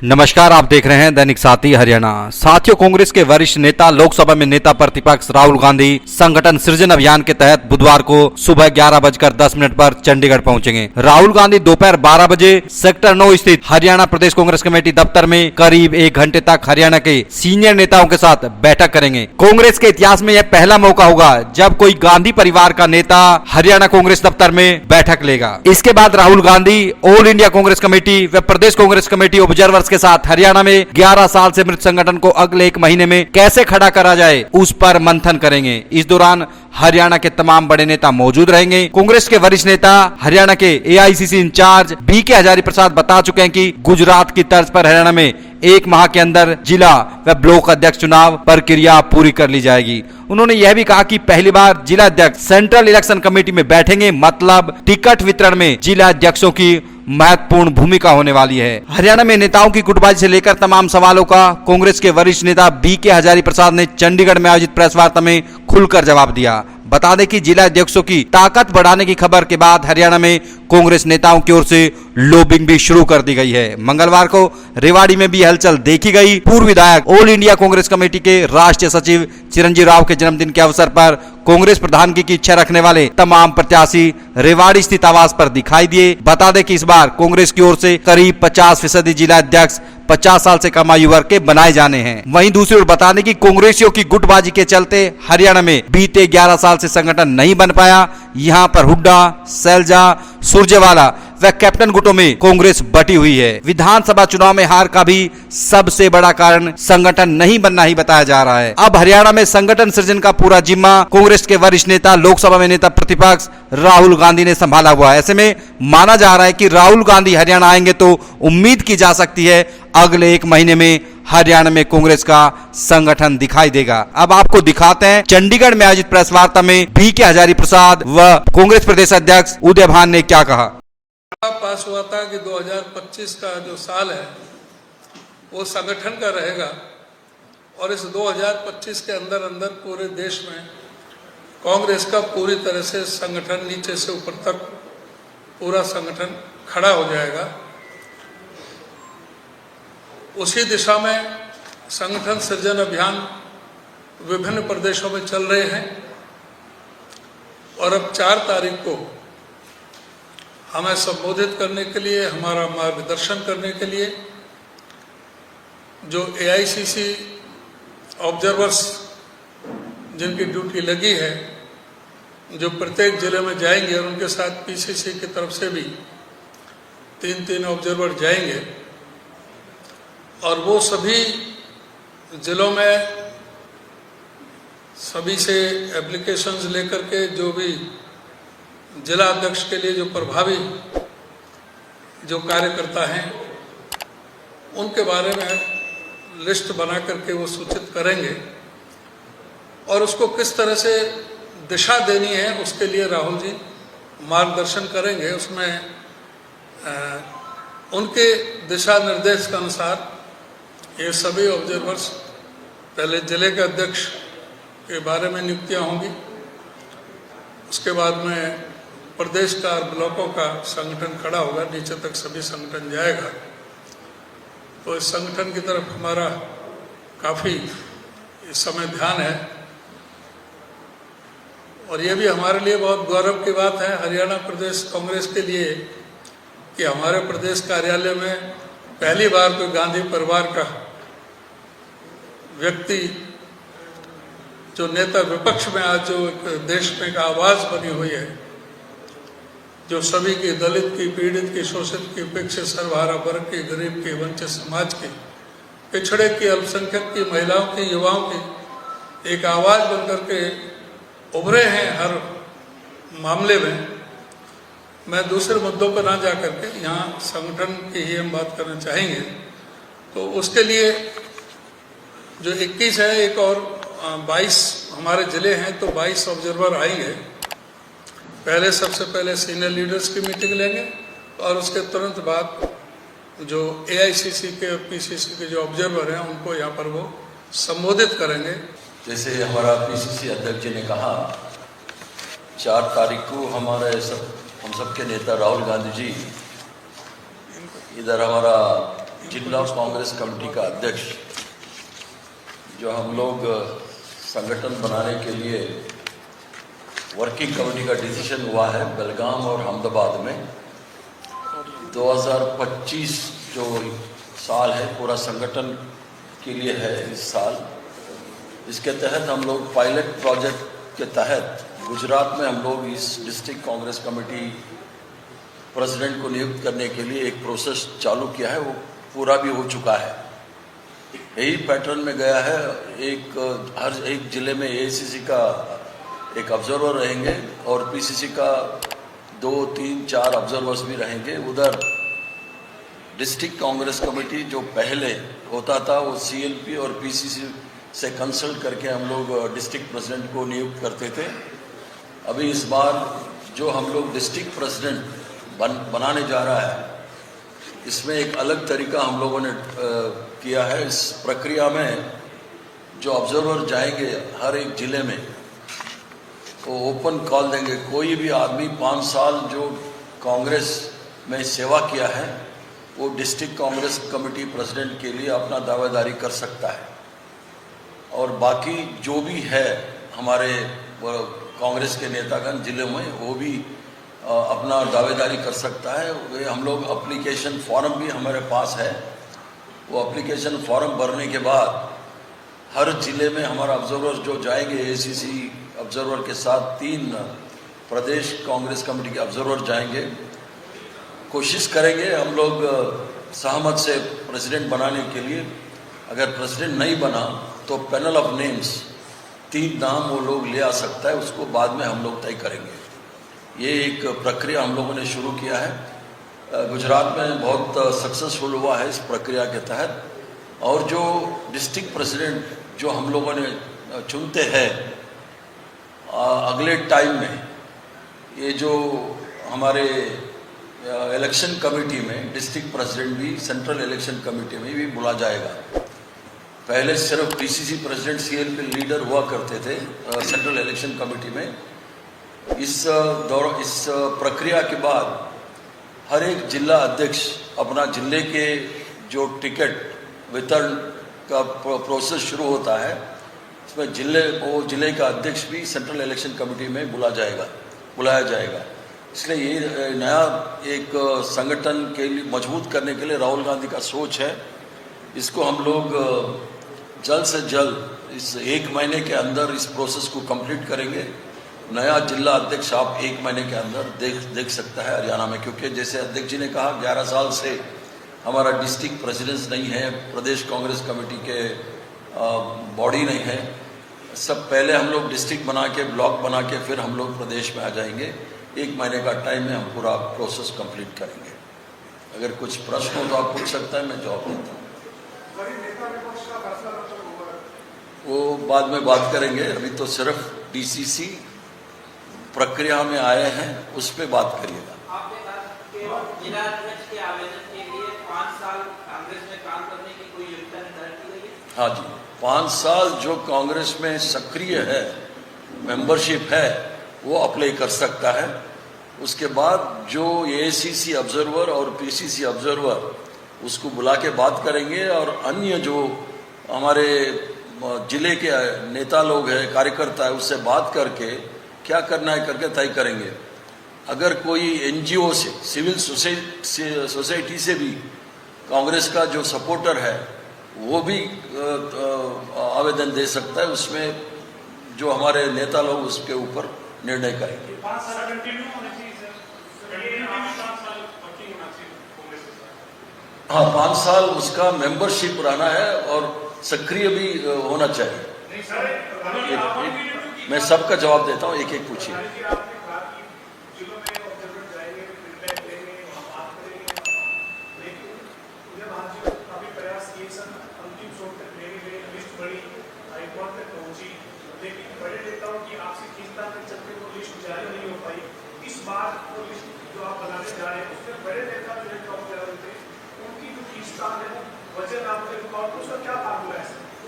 नमस्कार, आप देख रहे हैं दैनिक साथी हरियाणा। साथियों, कांग्रेस के वरिष्ठ नेता लोकसभा में नेता प्रतिपक्ष राहुल गांधी संगठन सृजन अभियान के तहत बुधवार को सुबह 11:10 पर चंडीगढ़ पहुंचेंगे। राहुल गांधी दोपहर 12 बजे सेक्टर 9 स्थित हरियाणा प्रदेश कांग्रेस कमेटी दफ्तर में करीब 1 घंटे तक हरियाणा के सीनियर नेताओं के साथ बैठक करेंगे। कांग्रेस के इतिहास में यह पहला मौका होगा जब कोई गांधी परिवार का नेता हरियाणा कांग्रेस दफ्तर में बैठक लेगा। इसके बाद Rahul Gandhi all India Congress committee व प्रदेश कांग्रेस कमेटी ऑब्जर्वर्स के साथ हरियाणा में 11 साल से मृत संगठन को अगले 1 महीने में कैसे खड़ा करा जाए, उस पर मंथन करेंगे। इस दौरान हरियाणा के तमाम बड़े नेता मौजूद रहेंगे। कांग्रेस के वरिष्ठ नेता हरियाणा के AICC in charge BK Hazari Prasad बता चुके हैं कि गुजरात की तर्ज पर हरियाणा में 1 माह के अंदर जिला व ब्लॉक अध्यक्ष चुनाव प्रक्रिया पूरी कर ली जाएगी। उन्होंने यह भी कहा कि पहली बार जिला अध्यक्ष सेंट्रल इलेक्शन कमेटी में बैठेंगे, मतलब टिकट वितरण में जिला अध्यक्षों की महत्वपूर्ण भूमिका होने वाली है। हरियाणा में नेताओं की गुटबाजी से लेकर तमाम सवालों का कांग्रेस के वरिष्ठ नेता बीके हजारी प्रसाद ने चंडीगढ़ में आयोजित प्रेस वार्ता में खुलकर जवाब दिया। बता दें कि जिला अध्यक्षों की ताकत बढ़ाने की खबर के बाद हरियाणा में कांग्रेस नेताओं की ओर से लॉबिंग भी शुरू कर दी गई है। मंगलवार को रेवाड़ी में भी हलचल देखी गई। पूर्व विधायक ऑल इंडिया कांग्रेस कमेटी के राष्ट्रीय सचिव चिरंजीव राव के जन्मदिन के अवसर पर कांग्रेस प्रधानगी की इच्छा रखने वाले तमाम प्रत्याशी रेवाड़ी स्थित आवास पर दिखाई दिए। बता दें कि इस बार कांग्रेस की ओर से करीब 50% जिला अध्यक्ष 50 साल से कम आयु वर्ग के बनाए जाने हैं। वहीं दूसरी ओर बता दें कि कांग्रेसियों की गुटबाजी के चलते हरियाणा में बीते 11 साल से संगठन नहीं बन पाया। यहां पर हुड्डा, सैलजा, सुरजेवाला व कैप्टन गुटों में कांग्रेस बटी हुई है। विधानसभा चुनाव में हार का भी सबसे बड़ा कारण संगठन नहीं बनना ही बताया जा रहा है। अब हरियाणा में संगठन सृजन का पूरा जिम्मा कांग्रेस के वरिष्ठ नेता लोकसभा में नेता प्रतिपक्ष राहुल गांधी ने संभाला हुआ है। ऐसे में माना जा रहा है कि राहुल गांधी हरियाणा आएंगे तो उम्मीद की जा सकती है अगले 1 महीने में हरियाणा में कांग्रेस का संगठन दिखाई देगा। अब आपको दिखाते हैं चंडीगढ़ में आयोजित प्रेस वार्ता में बीके हजारी प्रसाद व कांग्रेस प्रदेश अध्यक्ष उदय भान ने क्या कहा। पास हुआ था कि 2025 का जो साल है वो संगठन का रहेगा और इस 2025 के अंदर अंदर पूरे देश में कांग्रेस का पूरी तरह से संगठन नीचे से ऊपर तक पूरा संगठन खड़ा हो जाएगा। उसी दिशा में संगठन सृजन अभियान विभिन्न प्रदेशों में चल रहे हैं और अब 4 तारीख को हमें संबोधित करने के लिए, हमारा मार्गदर्शन करने के लिए जो एआईसीसी ऑब्जर्वर्स जिनकी ड्यूटी लगी है, जो प्रत्येक जिले में जाएंगे और उनके साथ पीसीसी की तरफ से भी 3 ऑब्जर्वर जाएंगे और वो सभी जिलों में सभी से एप्लीकेशंस लेकर के जो भी जिला अध्यक्ष के लिए जो प्रभावी जो कार्यकर्ता हैं उनके बारे में लिस्ट बना करके वो सूचित करेंगे और उसको किस तरह से दिशा देनी है उसके लिए राहुल जी मार्गदर्शन करेंगे। उसमें उनके दिशा निर्देश के अनुसार ये सभी ऑब्जर्वर्स पहले जिले के अध्यक्ष के बारे में नियुक्तियां होंगी, उसके बाद में प्रदेश का और ब्लॉकों का संगठन खड़ा होगा, नीचे तक सभी संगठन जाएगा। तो इस संगठन की तरफ हमारा काफ़ी इस समय ध्यान है और ये भी हमारे लिए बहुत गौरव की बात है हरियाणा प्रदेश कांग्रेस के लिए कि हमारे प्रदेश कार्यालय में पहली बार कोई गांधी परिवार का व्यक्ति जो नेता विपक्ष में आज जो देश में एक आवाज़ बनी हुई है, जो सभी की, दलित की, पीड़ित की, शोषित की, उपेक्षित, सर्वहारा वर्ग की, गरीब की, वंचित समाज की, पिछड़े की, अल्पसंख्यक की, महिलाओं की, युवाओं की एक आवाज़ बनकर के उभरे हैं हर मामले में। मैं दूसरे मुद्दों पर ना जा करके यहाँ संगठन की ही हम बात करना चाहेंगे। तो उसके लिए जो 21 है, एक और 22 हमारे ज़िले हैं तो 22 ऑब्जर्वर आएंगे। पहले सबसे पहले सीनियर लीडर्स की मीटिंग लेंगे और उसके तुरंत बाद जो एआईसीसी के और पीसीसी के जो ऑब्जर्वर हैं उनको यहाँ पर वो संबोधित करेंगे। जैसे हमारा पीसीसी अध्यक्ष जी ने कहा 4 तारीख को हमारे हम सबके नेता राहुल गांधी जी इधर हमारा जिला कांग्रेस कमेटी का अध्यक्ष, जो हम लोग संगठन बनाने के लिए वर्किंग कमेटी का डिसीजन हुआ है बेलगाम और अहमदाबाद में 2025 जो साल है पूरा संगठन के लिए है इस साल। इसके तहत हम लोग पायलट प्रोजेक्ट के तहत गुजरात में हम लोग इस डिस्ट्रिक्ट कांग्रेस कमेटी प्रेसिडेंट को नियुक्त करने के लिए एक प्रोसेस चालू किया है, वो पूरा भी हो चुका है। यही पैटर्न में गया है, हर एक जिले में एआईसीसी का एक ऑब्जर्वर रहेंगे और पीसीसी का 2, 3, 4 ऑब्जर्वर्स भी रहेंगे। उधर डिस्ट्रिक्ट कांग्रेस कमेटी जो पहले होता था वो सीएलपी और पीसीसी से कंसल्ट करके हम लोग डिस्ट्रिक्ट प्रेसिडेंट को नियुक्त करते थे। अभी इस बार जो हम लोग डिस्ट्रिक्ट प्रेसिडेंट बनाने जा रहा है, इसमें एक अलग तरीका हम लोगों ने किया है। इस प्रक्रिया में जो ऑब्जर्वर जाएंगे हर एक ज़िले में, वो ओपन कॉल देंगे। कोई भी आदमी 5 साल जो कांग्रेस में सेवा किया है वो डिस्ट्रिक्ट कांग्रेस कमेटी प्रेसिडेंट के लिए अपना दावेदारी कर सकता है, और बाकी जो भी है हमारे कांग्रेस के नेतागण जिले में वो भी अपना दावेदारी कर सकता है। वे हम लोग एप्लीकेशन फॉर्म भी हमारे पास है, वो एप्लीकेशन फॉर्म भरने के बाद हर जिले में हमारा ऑब्जर्वर जो जाएंगे, एआईसीसी ऑब्जर्वर के साथ 3 प्रदेश कांग्रेस कमेटी के ऑब्जर्वर जाएंगे। कोशिश करेंगे हम लोग सहमत से प्रेसिडेंट बनाने के लिए। अगर प्रेसिडेंट नहीं बना तो पैनल ऑफ नेम्स 3 नाम वो लोग ले आ सकता है, उसको बाद में हम लोग तय करेंगे। ये एक प्रक्रिया हम लोगों ने शुरू किया है, गुजरात में बहुत सक्सेसफुल हुआ है इस प्रक्रिया के तहत। और जो डिस्ट्रिक्ट प्रेसिडेंट जो हम लोगों ने चुनते हैं अगले टाइम में, ये जो हमारे इलेक्शन कमेटी में डिस्ट्रिक्ट प्रेसिडेंट भी सेंट्रल इलेक्शन कमेटी में भी बुला जाएगा। पहले सिर्फ पीसीसी प्रेसिडेंट सीएलपी लीडर हुआ करते थे सेंट्रल इलेक्शन कमेटी में। इस प्रक्रिया के बाद हर एक जिला अध्यक्ष अपना जिले के जो टिकट वितरण का प्रोसेस शुरू होता है, इसमें जिले का अध्यक्ष भी सेंट्रल इलेक्शन कमेटी में बुलाया जाएगा। इसलिए ये नया एक संगठन के लिए मजबूत करने के लिए राहुल गांधी का सोच है। इसको हम लोग जल्द से जल्द इस 1 महीने के अंदर इस प्रोसेस को कंप्लीट करेंगे। नया जिला अध्यक्ष आप 1 महीने के अंदर देख सकता है हरियाणा में, क्योंकि जैसे अध्यक्ष जी ने कहा 11 साल से हमारा डिस्ट्रिक्ट प्रेसिडेंस नहीं है, प्रदेश कांग्रेस कमेटी के बॉडी नहीं है। सब पहले हम लोग डिस्ट्रिक्ट बना के, ब्लॉक बना के, फिर हम लोग प्रदेश में आ जाएंगे। 1 महीने का टाइम में हम पूरा प्रोसेस कंप्लीट करेंगे। अगर कुछ प्रश्न हो तो आप पूछ सकता है, मैं जवाब देता हूँ। वो बाद में बात करेंगे, अभी तो सिर्फ डीसीसी प्रक्रिया में आए हैं, उस पर बात करिएगा। जिला अध्यक्ष के आवेदन के लिए 5 साल कांग्रेस में काम करने की कोई योग्यता निर्धारित की गई है? हाँ जी, 5 साल जो कांग्रेस में सक्रिय है, मेंबरशिप है, वो अप्लाई कर सकता है। उसके बाद जो एआईसीसी ऑब्जर्वर और पीसीसी ऑब्जर्वर उसको बुला के बात करेंगे, और अन्य जो हमारे जिले के नेता लोग हैं, कार्यकर्ता है, उससे बात करके क्या करना है करके तय करेंगे। अगर कोई एनजीओ से, सिविल सोसाइटी से भी कांग्रेस का जो सपोर्टर है वो भी आवेदन दे सकता है। उसमें जो हमारे नेता लोग उसके ऊपर निर्णय करेंगे। हाँ, 5 साल उसका मेंबरशिप रहना है और सक्रिय भी होना चाहिए। मैं सबका जवाब देता हूँ, एक एक पूछिए।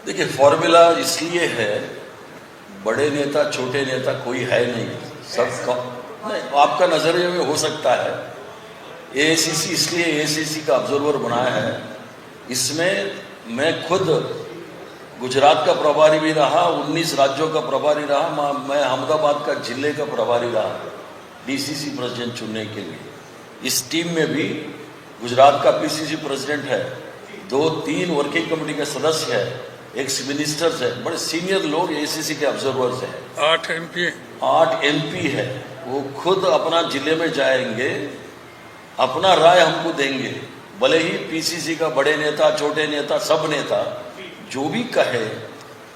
देखिए, फॉर्मूला इसलिए है, बड़े नेता छोटे नेता कोई है नहीं, सब नहीं, आपका नजरिए में हो सकता है। एआईसीसी इसलिए एआईसीसी का ऑब्जर्वर बनाया है इसमें मैं खुद गुजरात का प्रभारी भी रहा, 19 राज्यों का प्रभारी रहा, मैं अहमदाबाद का जिले का प्रभारी रहा डीसीसी प्रेसिडेंट चुनने के लिए। इस टीम में भी गुजरात का पीसीसी प्रेसिडेंट है, 2-3 वर्किंग कमेटी के सदस्य है, एक्स मिनिस्टर्स है, बड़े सीनियर लोग एसीसी के ऑब्जर्वर्स हैं। 8 MP 8 MP है, वो खुद अपना जिले में जाएंगे, अपना राय हमको देंगे। भले ही पीसीसी का बड़े नेता, छोटे नेता, सब नेता जो भी कहे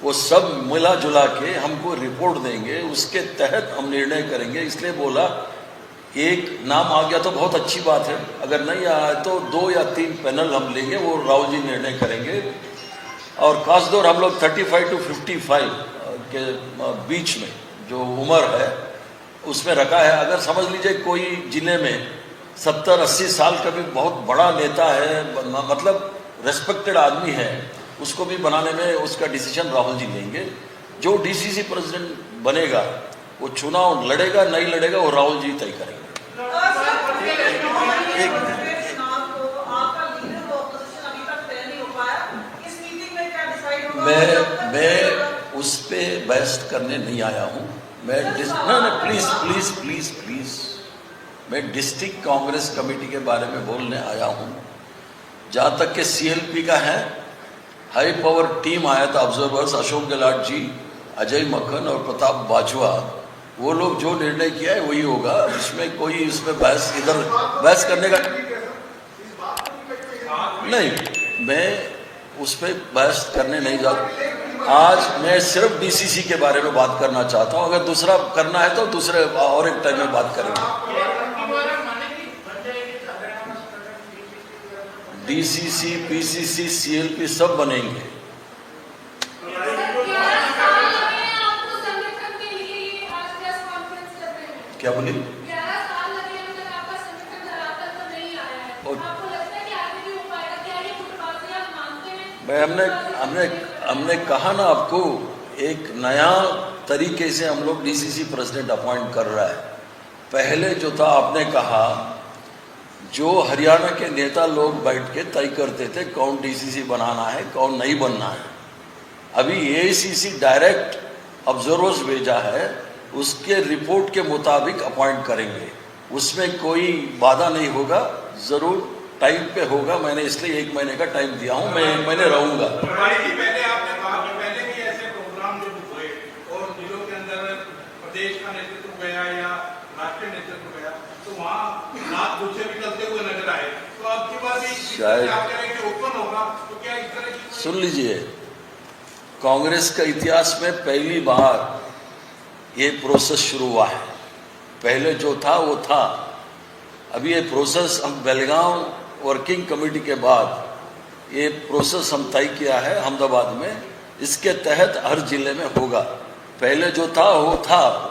वो सब मिला जुला के हमको रिपोर्ट देंगे, उसके तहत हम निर्णय करेंगे। इसलिए बोला एक नाम आ गया तो बहुत अच्छी बात है, अगर नहीं आया तो 2 या 3 पैनल हम लेंगे, वो राहुल जी निर्णय करेंगे। और खासतौर हम लोग 35 to 55 के बीच में जो उम्र है उसमें रखा है। अगर समझ लीजिए कोई जिले में 70-80 साल का भी बहुत बड़ा नेता है, मतलब रेस्पेक्टेड आदमी है, उसको भी बनाने में उसका डिसीजन राहुल जी लेंगे। जो डीसीसी प्रेसिडेंट बनेगा वो चुनाव लड़ेगा नहीं लड़ेगा वो राहुल जी तय करेंगे। मैं उस पे बहस करने नहीं आया हूँ। मैं प्लीज मैं डिस्ट्रिक्ट कांग्रेस कमेटी के बारे में बोलने आया हूँ। जहाँ तक के CLP का है, हाई पावर टीम आया था ऑब्जर्वर्स, अशोक गहलोत जी, अजय मक्खन और प्रताप बाजवा, वो लोग जो निर्णय किया है वही होगा। इसमें कोई इसमें बहस करने का नहीं, मैं उस पर बहस करने नहीं जाता। आज मैं सिर्फ डीसीसी के बारे में बात करना चाहता हूँ। अगर दूसरा करना है तो दूसरे और एक टाइम में बात करेंगे। डीसीसी, पीसीसी, CLP सब बनेंगे। क्या बोली? हमने कहा ना आपको, एक नया तरीके से हम लोग डीसीसी प्रेसिडेंट अपॉइंट कर रहा है। पहले जो था आपने कहा जो हरियाणा के नेता लोग बैठ के तय करते थे कौन डीसीसी बनाना है कौन नहीं बनना है। अभी एआईसीसी डायरेक्ट ऑब्जर्वर्स भेजा है, उसके रिपोर्ट के मुताबिक अपॉइंट करेंगे। उसमें कोई बाधा नहीं होगा, जरूर टाइम पे होगा। मैंने इसलिए 1 महीने का टाइम दिया हूँ, मैं 1 महीने रहूंगा। पहले आपने कहा कि पहले भी ऐसे प्रोग्राम जो हुए और जिलों के अंदर प्रदेश का नेतृत्व गया या राष्ट्रीय नेतृत्व गया तो वहाँ नाथ गुच्छे भी चलते हुए नजर आए। तो अब की बात शायद आप कह रहे हैं कि ओपन होगा, तो क्या इस तरह की सुन लीजिए, कांग्रेस का इतिहास में पहली बार ये प्रोसेस शुरू हुआ है। पहले जो था वो था। अभी ये प्रोसेस हम बेलगांव वर्किंग कमेटी के बाद ये प्रोसेस हम तय किया है अहमदाबाद में, इसके तहत हर जिले में होगा। पहले जो था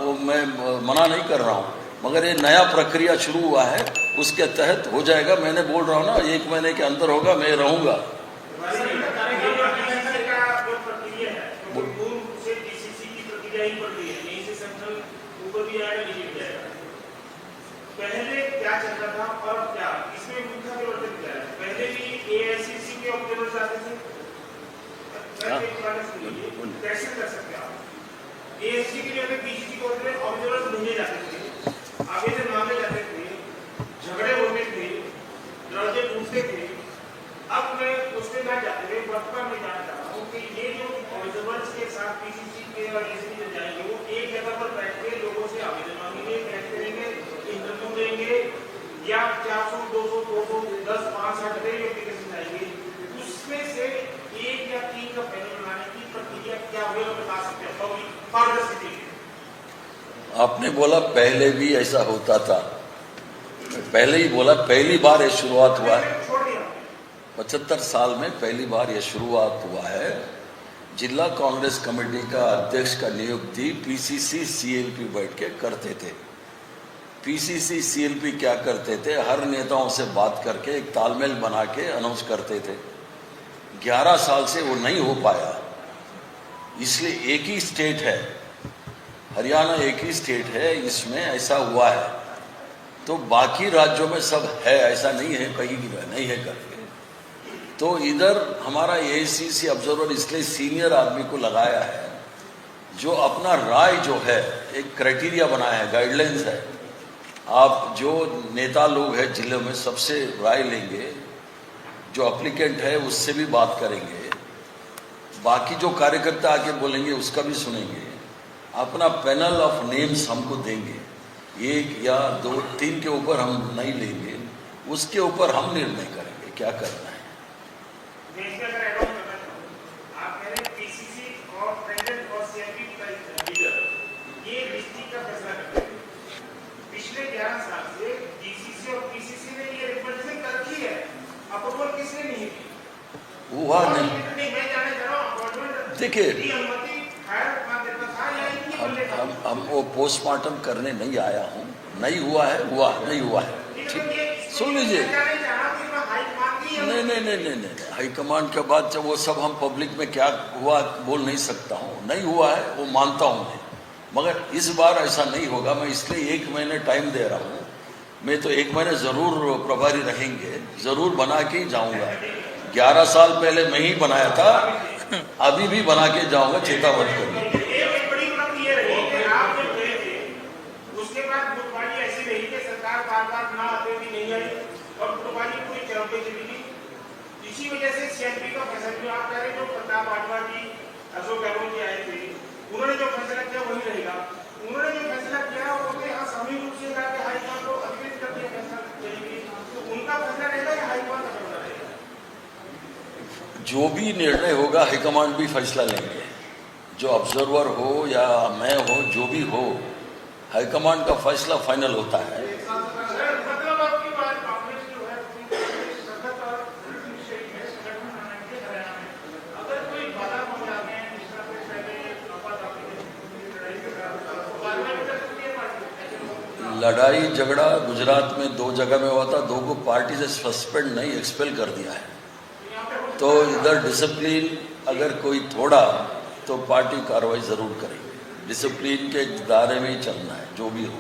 वो मैं मना नहीं कर रहा हूँ, मगर ये नया प्रक्रिया शुरू हुआ है, उसके तहत हो जाएगा। मैंने बोल रहा हूँ ना 1 महीने के अंदर होगा, मैं रहूंगा। पहले क्या चल रहा था और क्या इसमें मुख्य परिवर्तन क्या है? पहले भी एआईसीसी के ऑब्जर्वर्स आते थे, कैसे कर सकते हैं आप? एआईसीसी के लिए पीसीसी को ऑब्जर्वर्स भेजे जाते थे, आवेदन मांगे जाते थे, झगड़े होते थे, दरवाजे टूटते थे। अब मैं उसमें ना जाते थे, वर्तमान में जाना चाहता हूँ कि ये जो ऑब्जर्वर्स के साथ पीसीसी के और एआईसीसी में जाएंगे, वो एक जगह पर बैठ के लोगों से आवेदन मांगेंगे, बैठ करेंगे, इंटरव्यू देंगे, या 400, 200, 210, 560 एप्लीकेशन आएंगे। उसमें से 1 या 3 का पैनल बनाने की प्रक्रिया क्या हुई बता सकते हैं? आपने बोला पहले भी ऐसा होता था, पहले ही बोला पहली बार ये शुरुआत हुआ है। 75 साल में पहली बार ये शुरुआत हुआ है। जिला कांग्रेस कमेटी का अध्यक्ष का नियुक्ति पीसीसी CLP बैठ के करते थे। पीसीसी CLP क्या करते थे, हर नेताओं से बात करके एक तालमेल बना के अनाउंस करते थे। 11 साल से वो नहीं हो पाया, इसलिए एक ही स्टेट है, हरियाणा एक ही स्टेट है, इसमें ऐसा हुआ है। तो बाकी राज्यों में सब है, ऐसा नहीं है कहीं नहीं है करके। तो इधर हमारा एआईसीसी ऑब्जर्वर इसलिए सीनियर आदमी को लगाया है जो अपना राय जो है एक क्राइटेरिया बनाया है, गाइडलाइंस है। आप जो नेता लोग हैं जिले में सबसे राय लेंगे, जो एप्लीकेंट है उससे भी बात करेंगे, बाकी जो कार्यकर्ता आके बोलेंगे उसका भी सुनेंगे, अपना पैनल ऑफ नेम्स हमको देंगे, 1 या 2 3 के ऊपर हम नहीं लेंगे, उसके ऊपर हम निर्णय करेंगे क्या करना है। देश का अगर ऐड ऑन करना चाहूँ, आप कह रहे हैं पीसीसी और प्रेसिडेंट और सीएमपी का लीडर ये डिस्ट्रिक्ट का फैसला करते हैं। पिछले 11 साल से डीसीसी और पीसीसी ने ये रिप्रेजेंट कर रखी है, अप्रूवल किसने नहीं की? हुआ नहीं। मैं जानना चाह रहा हूँ अपॉइंटमेंट देखिए, की अनुमति हायर देता था या इनकी बदले था? हम वो पोस्टमार्टम करने नहीं आया हूँ, नहीं हुआ है, हुआ नहीं हुआ है, ठीक सुन लीजिए। नहीं, हाईकमांड के बाद जब वो सब हम पब्लिक में क्या हुआ बोल नहीं सकता हूँ, नहीं हुआ है वो मानता हूँ मैं, मगर इस बार ऐसा नहीं होगा। मैं इसलिए 1 महीने टाइम दे रहा हूँ। मैं तो 1 महीने जरूर प्रभारी रहेंगे, जरूर बना के ही जाऊँगा। 11 साल पहले मैं ही बनाया था, अभी भी बना के जाऊँगा, चिंता मत करिए। एक बड़ी बात ये रही कि आप जब गए थे उसके बाद गुटबाजी ऐसी रही कि सरकार बार-बार ना आते भी नहीं आई और गुटबाजी पूरी चरम पे चली गई। इसी वजह से सीएमपी का फैसला जो आप कह रहे हैं, जो प्रताप वाधवा जी, अशोक गहलोत जी आए थे, उन्होंने जो फैसला किया वही रहेगा। उन्होंने जो फैसला किया उसके यहाँ सामूहिक रूप से कहा कि हाईकमान को अधिकृत कर दिया फैसला चलेगी, तो उनका फैसला रहेगा या हाईकमान का फैसला रहेगा? जो भी निर्णय होगा हाईकमांड भी फैसला लेंगे, जो ऑब्जर्वर हो या मैं हो, जो भी हो, हाईकमांड का फैसला फाइनल होता है। मतलब आपकी बात कांग्रेस जो है संगठन और विषय में संगठन बनाने के हरियाणा में अगर कोई बाधा हो जाते हैं, जिस तरह से पहले लड़ाई के बाद में बदल सकती है पार्टी। लड़ाई झगड़ा गुजरात में 2 जगह में हुआ था, 2 को पार्टी से सस्पेंड नहीं एक्सपेल कर दिया है। तो इधर डिसिप्लिन अगर कोई थोड़ा तो पार्टी कार्रवाई जरूर करेगी, डिसिप्लिन के दायरे में ही चलना है जो भी हो।